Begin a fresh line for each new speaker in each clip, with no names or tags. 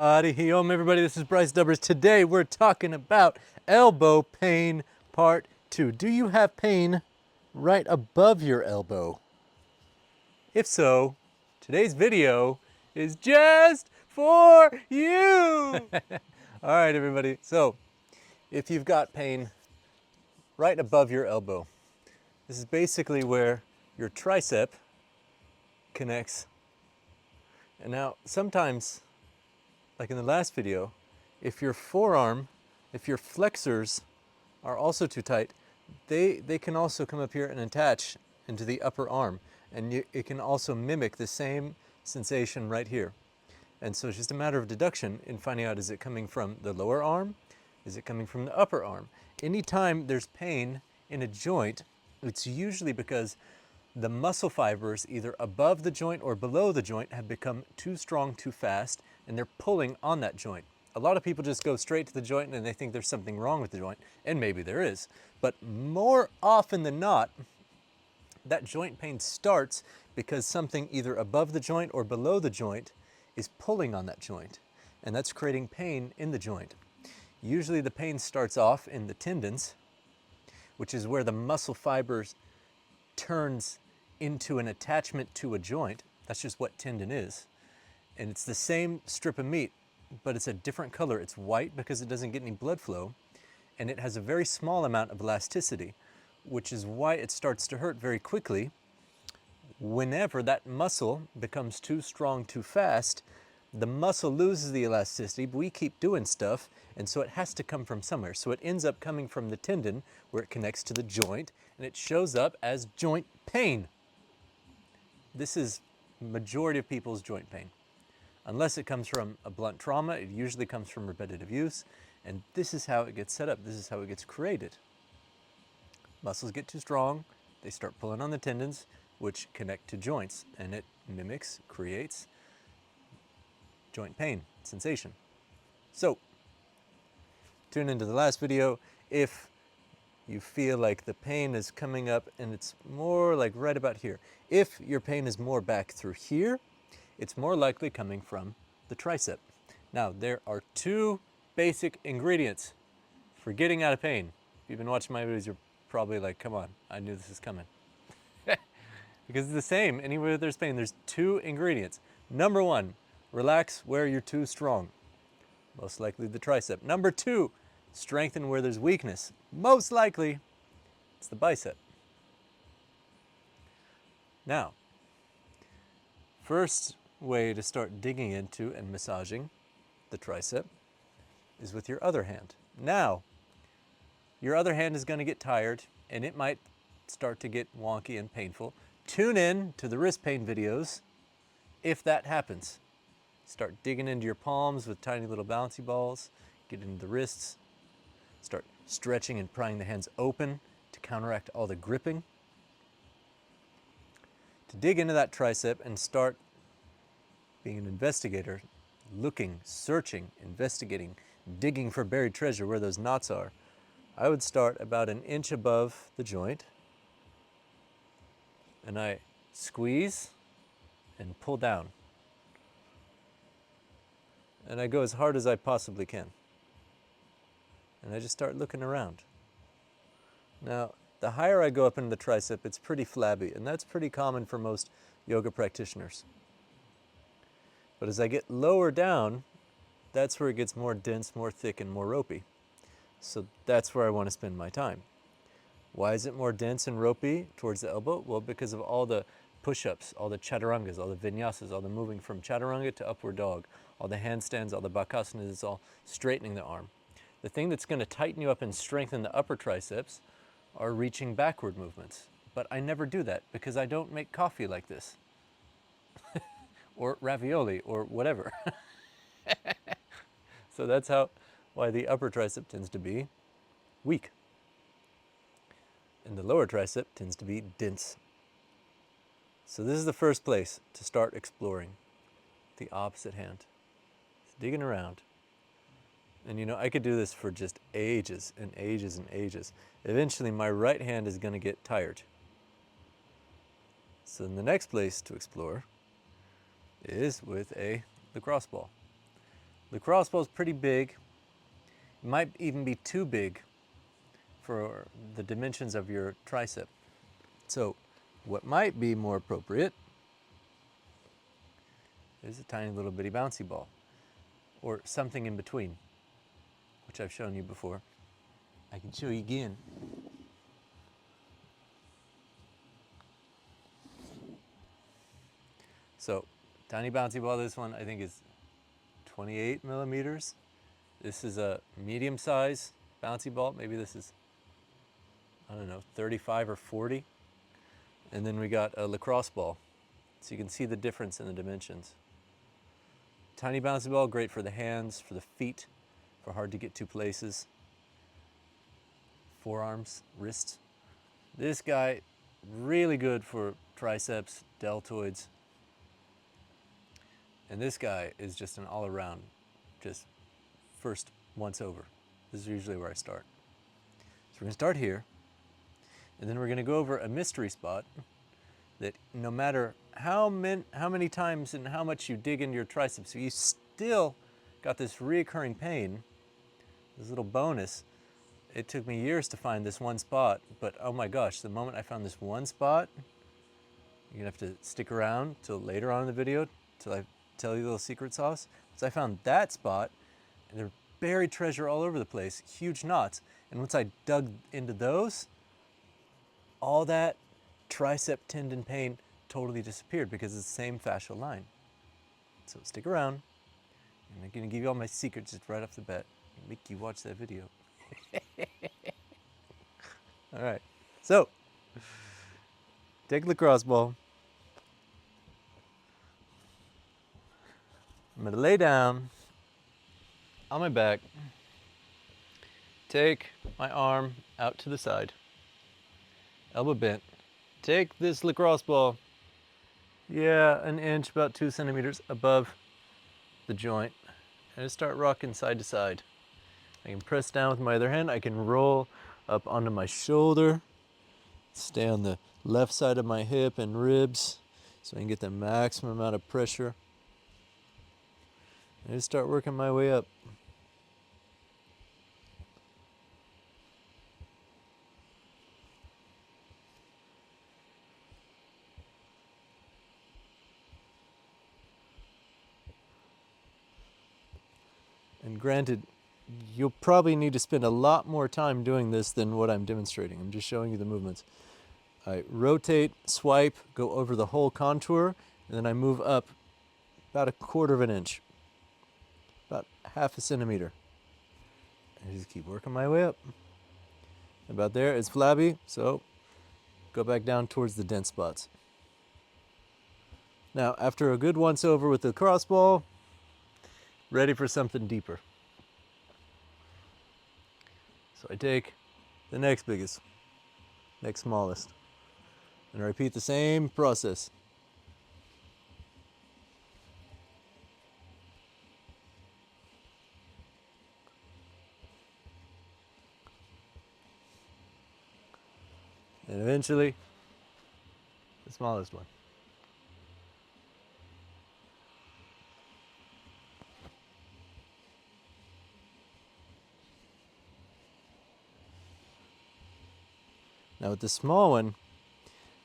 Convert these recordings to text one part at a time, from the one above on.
Everybody, this is Bryce Dubbers. Today we're talking about elbow pain part 2. Do you have pain right above your elbow? If so, today's video is just for you! All right, everybody. So, if you've got pain right above your elbow, this is basically where your tricep connects. And now, sometimes, like in the last video, if your forearm, if your flexors are also too tight, they can also come up here and attach into the upper arm. And it can also mimic the same sensation right here. And so it's just a matter of deduction in finding out, is it coming from the lower arm? Is it coming from the upper arm? Anytime there's pain in a joint, it's usually because the muscle fibers either above the joint or below the joint have become too strong too fast, and they're pulling on that joint. A lot of people just go straight to the joint and they think there's something wrong with the joint, and maybe there is. But more often than not, that joint pain starts because something either above the joint or below the joint is pulling on that joint, and that's creating pain in the joint. Usually the pain starts off in the tendons, which is where the muscle fibers turns into an attachment to a joint. That's just what tendon is. And it's the same strip of meat, but it's a different color. It's white because it doesn't get any blood flow, and it has a very small amount of elasticity, which is why it starts to hurt very quickly. Whenever that muscle becomes too strong too fast, the muscle loses the elasticity, but we keep doing stuff, and so it has to come from somewhere. So it ends up coming from the tendon, where it connects to the joint, and it shows up as joint pain. This is majority of people's joint pain. Unless it comes from a blunt trauma, it usually comes from repetitive use, and this is how it gets set up. This is how it gets created. Muscles get too strong, they start pulling on the tendons, which connect to joints, and it mimics, creates joint pain sensation. So, tune into the last video if you feel like the pain is coming up and it's more like right about here. If your pain is more back through here, it's more likely coming from the tricep. Now, there are two basic ingredients for getting out of pain. If you've been watching my videos, you're probably like, come on, I knew this was coming. Because it's the same, anywhere there's pain, there's two ingredients. Number one, relax where you're too strong. Most likely the tricep. Number two, strengthen where there's weakness. Most likely, it's the bicep. Now, first way to start digging into and massaging the tricep is with your other hand. Now, your other hand is going to get tired, and it might start to get wonky and painful. Tune in to the wrist pain videos if that happens. Start digging into your palms with tiny little bouncy balls, get into the wrists, start stretching and prying the hands open to counteract all the gripping. To dig into that tricep and start being an investigator, looking, searching, investigating, digging for buried treasure where those knots are, I would start about an inch above the joint, and I squeeze and pull down. And I go as hard as I possibly can. And I just start looking around. Now, the higher I go up into the tricep, it's pretty flabby, and that's pretty common for most yoga practitioners. But as I get lower down, that's where it gets more dense, more thick, and more ropey. So that's where I want to spend my time. Why is it more dense and ropey towards the elbow? Well, because of all the push-ups, all the chaturangas, all the vinyasas, all the moving from chaturanga to upward dog, all the handstands, all the bakasanas, it's all straightening the arm. The thing that's going to tighten you up and strengthen the upper triceps are reaching backward movements. But I never do that because I don't make coffee like this. Or ravioli or whatever. So that's why the upper tricep tends to be weak. And the lower tricep tends to be dense. So this is the first place to start exploring the opposite hand. Just digging around. And you know, I could do this for just ages and ages and ages. Eventually my right hand is going to get tired. So then the next place to explore is with a lacrosse ball. Lacrosse ball is pretty big. It might even be too big for the dimensions of your tricep. So what might be more appropriate is a tiny little bitty bouncy ball, or something in between, which I've shown you before. I can show you again. So, tiny bouncy ball, this one I think is 28 millimeters. This is a medium size bouncy ball. Maybe this is, I don't know, 35 or 40. And then we got a lacrosse ball. So you can see the difference in the dimensions. Tiny bouncy ball, great for the hands, for the feet, for hard to get to places. Forearms, wrists. This guy, really good for triceps, deltoids. And this guy is just an all-around, just first once over. This is usually where I start. So we're gonna start here, and then we're gonna go over a mystery spot that no matter how many times and how much you dig into your triceps, you still got this reoccurring pain, this little bonus. It took me years to find this one spot, but oh my gosh, the moment I found this one spot, you're gonna have to stick around till later on in the video, till I tell you the little secret sauce. So I found that spot, and there's buried treasure all over the place, huge knots. And once I dug into those, all that tricep tendon pain totally disappeared because it's the same fascial line. So stick around. I'm gonna give you all my secrets just right off the bat. Make you watch that video. All right, so take a lacrosse ball. I'm gonna lay down on my back, take my arm out to the side, elbow bent, take this lacrosse ball, yeah, an inch, about 2 centimeters above the joint, and just start rocking side to side. I can press down with my other hand, I can roll up onto my shoulder, stay on the left side of my hip and ribs so I can get the maximum amount of pressure. And just start working my way up. And granted, you'll probably need to spend a lot more time doing this than what I'm demonstrating. I'm just showing you the movements. I rotate, swipe, go over the whole contour, and then I move up about 1/4 of an inch, about 1/2 a centimeter. I just keep working my way up. About there, it's flabby, so go back down towards the dense spots. Now, after a good once over with the crossball, ready for something deeper. So I take the next biggest, next smallest, and I repeat the same process. And eventually, the smallest one. Now with the small one,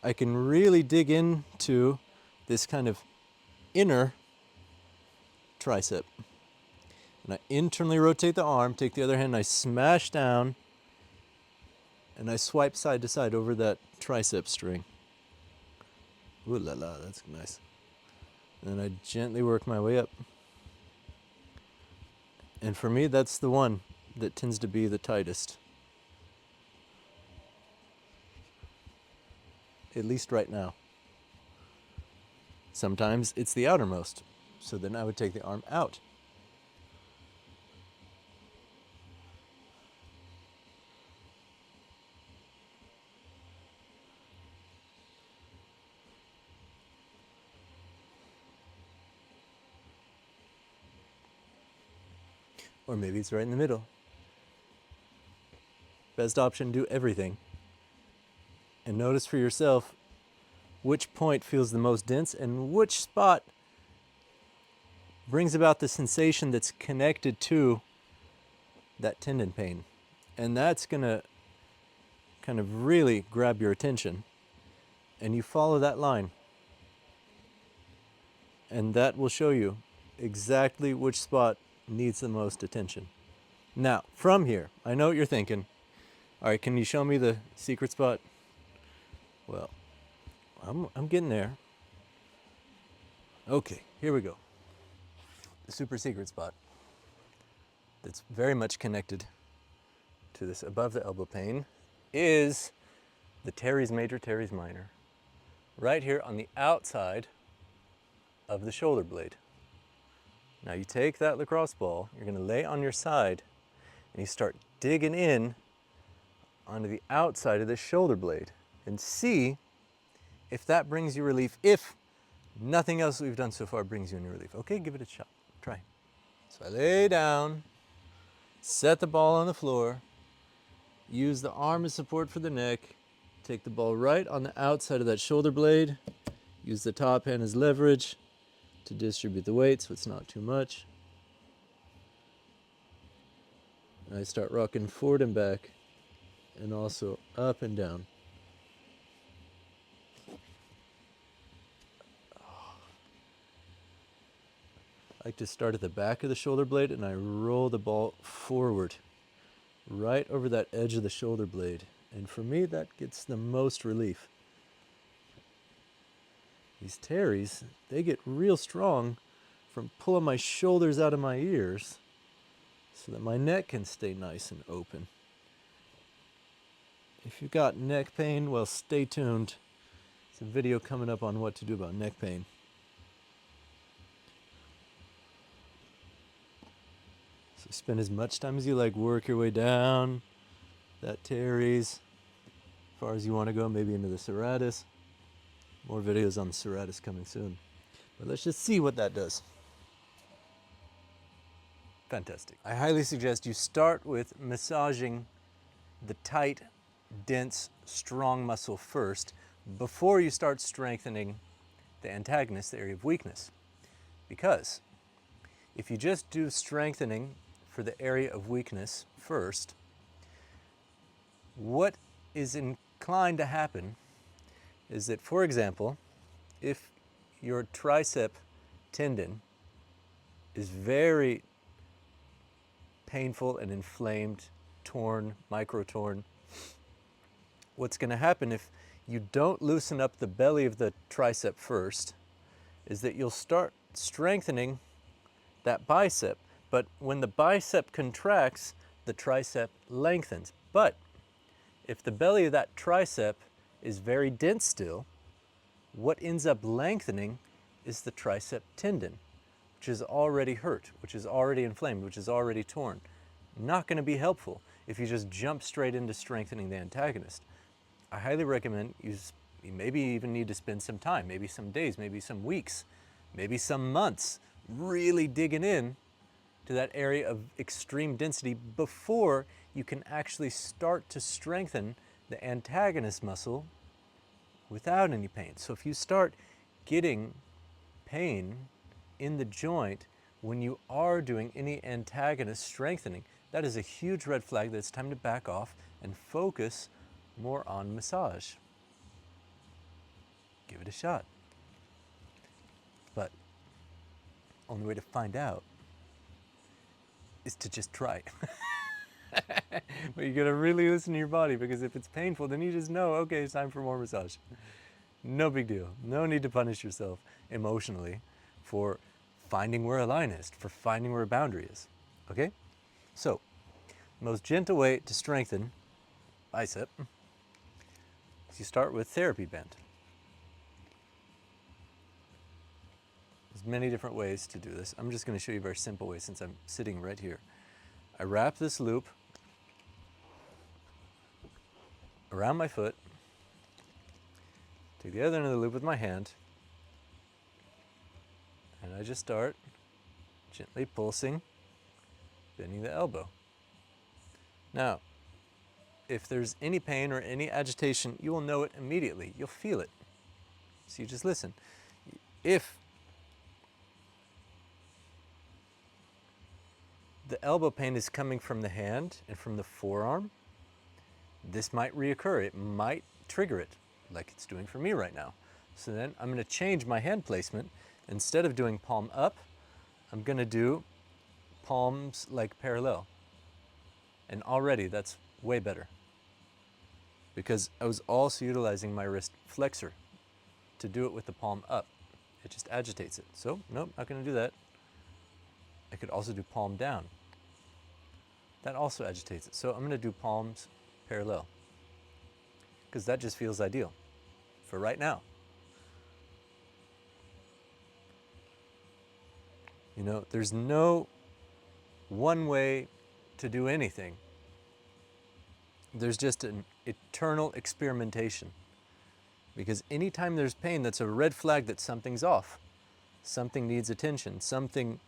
I can really dig into this kind of inner tricep. And I internally rotate the arm, take the other hand, and I smash down, and I swipe side to side over that tricep string. Ooh la la, that's nice. And I gently work my way up. And for me, that's the one that tends to be the tightest. At least right now. Sometimes it's the outermost, so then I would take the arm out. Or maybe it's right in the middle. Best option, do everything. And notice for yourself which point feels the most dense and which spot brings about the sensation that's connected to that tendon pain. And that's gonna kind of really grab your attention. And you follow that line. And that will show you exactly which spot needs the most attention. Now, from here, I know what you're thinking. All right, can you show me the secret spot? Well, I'm getting there. Okay, here we go. The super secret spot that's very much connected to this above the elbow pain is the teres major, teres minor, right here on the outside of the shoulder blade. Now you take that lacrosse ball, you're going to lay on your side, and you start digging in onto the outside of the shoulder blade and see if that brings you relief, if nothing else we've done so far brings you any relief. Okay, give it a shot. Try. So I lay down, set the ball on the floor, use the arm as support for the neck, take the ball right on the outside of that shoulder blade, use the top hand as leverage to distribute the weight so it's not too much. And I start rocking forward and back and also up and down. I like to start at the back of the shoulder blade and I roll the ball forward, right over that edge of the shoulder blade. And for me, that gets the most relief. These teres, they get real strong from pulling my shoulders out of my ears so that my neck can stay nice and open. If you've got neck pain, well, stay tuned. There's a video coming up on what to do about neck pain. So spend as much time as you like, work your way down that teres, as far as you want to go, maybe into the serratus. More videos on the serratus coming soon. But let's just see what that does. Fantastic. I highly suggest you start with massaging the tight, dense, strong muscle first before you start strengthening the antagonist, the area of weakness. Because if you just do strengthening for the area of weakness first, what is inclined to happen is that, for example, if your tricep tendon is very painful and inflamed, torn, micro-torn, what's going to happen if you don't loosen up the belly of the tricep first is that you'll start strengthening that bicep. But when the bicep contracts, the tricep lengthens. But if the belly of that tricep is very dense still, what ends up lengthening is the tricep tendon, which is already hurt, which is already inflamed, which is already torn. Not going to be helpful if you just jump straight into strengthening the antagonist. I highly recommend you maybe even need to spend some time, maybe some days, maybe some weeks, maybe some months, really digging in to that area of extreme density before you can actually start to strengthen the antagonist muscle without any pain. So if you start getting pain in the joint when you are doing any antagonist strengthening, that is a huge red flag that it's time to back off and focus more on massage. Give it a shot. But only way to find out is to just try. But you gotta really listen to your body, because if it's painful, then you just know, okay, it's time for more massage. No big deal. No need to punish yourself emotionally for finding where a line is, for finding where a boundary is. Okay? So, the most gentle way to strengthen bicep is you start with therapy band. There's many different ways to do this. I'm just going to show you a very simple way since I'm sitting right here. I wrap this loop around my foot, take the other end of the loop with my hand, and I just start gently pulsing, bending the elbow. Now, if there's any pain or any agitation, you will know it immediately. You'll feel it. So you just listen. If the elbow pain is coming from the hand and from the forearm, this might reoccur. It might trigger it like it's doing for me right now. So then I'm going to change my hand placement. Instead of doing palm up, I'm going to do palms like parallel. And already that's way better, because I was also utilizing my wrist flexor to do it with the palm up. It just agitates it. So nope, not going to do that. I could also do palm down. That also agitates it. So I'm going to do palms parallel, because that just feels ideal for right now. You know, there's no one way to do anything. There's just an eternal experimentation. Because anytime there's pain, that's a red flag that something's off. Something needs attention. Something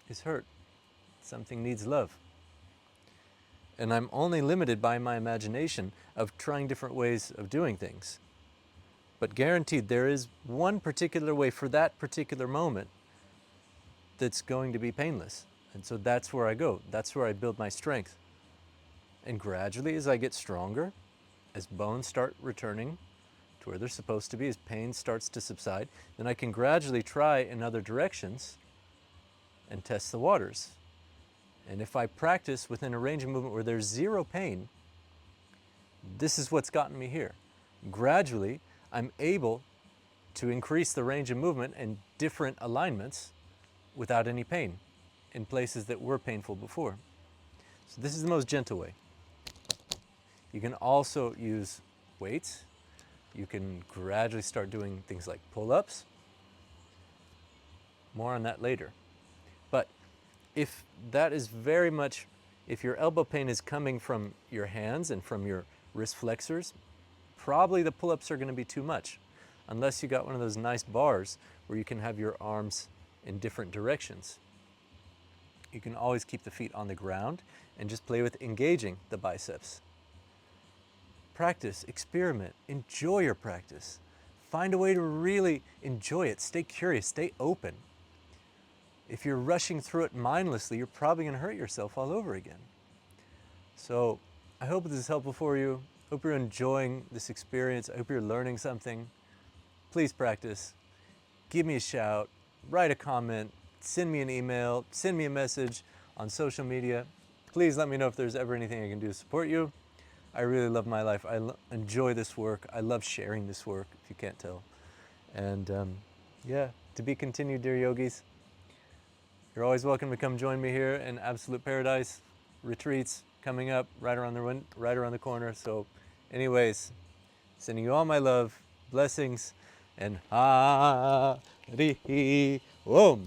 is hurt. Something needs love. And I'm only limited by my imagination of trying different ways of doing things. But guaranteed, there is one particular way for that particular moment that's going to be painless. And so that's where I go. That's where I build my strength. And gradually, as I get stronger, as bones start returning to where they're supposed to be, as pain starts to subside, then I can gradually try in other directions and test the waters. And if I practice within a range of movement where there's zero pain, this is what's gotten me here. Gradually, I'm able to increase the range of movement in different alignments without any pain in places that were painful before. So this is the most gentle way. You can also use weights. You can gradually start doing things like pull-ups. More on that later. But if that is very much, if your elbow pain is coming from your hands and from your wrist flexors, probably the pull-ups are going to be too much, unless you got one of those nice bars where you can have your arms in different directions. You can always keep the feet on the ground and just play with engaging the biceps. Practice, experiment, enjoy your practice. Find a way to really enjoy it. Stay curious, stay open. If you're rushing through it mindlessly, you're probably going to hurt yourself all over again. So I hope this is helpful for you. Hope you're enjoying this experience. I hope you're learning something. Please practice. Give me a shout, write a comment, send me an email, send me a message on social media. Please let me know if there's ever anything I can do to support you. I really love my life. I enjoy this work. I love sharing this work, if you can't tell. And yeah, to be continued, dear yogis. You're always welcome to come join me here in Absolute Paradise. Retreats coming up right around the corner. So anyways, sending you all my love, blessings, and Hari Om.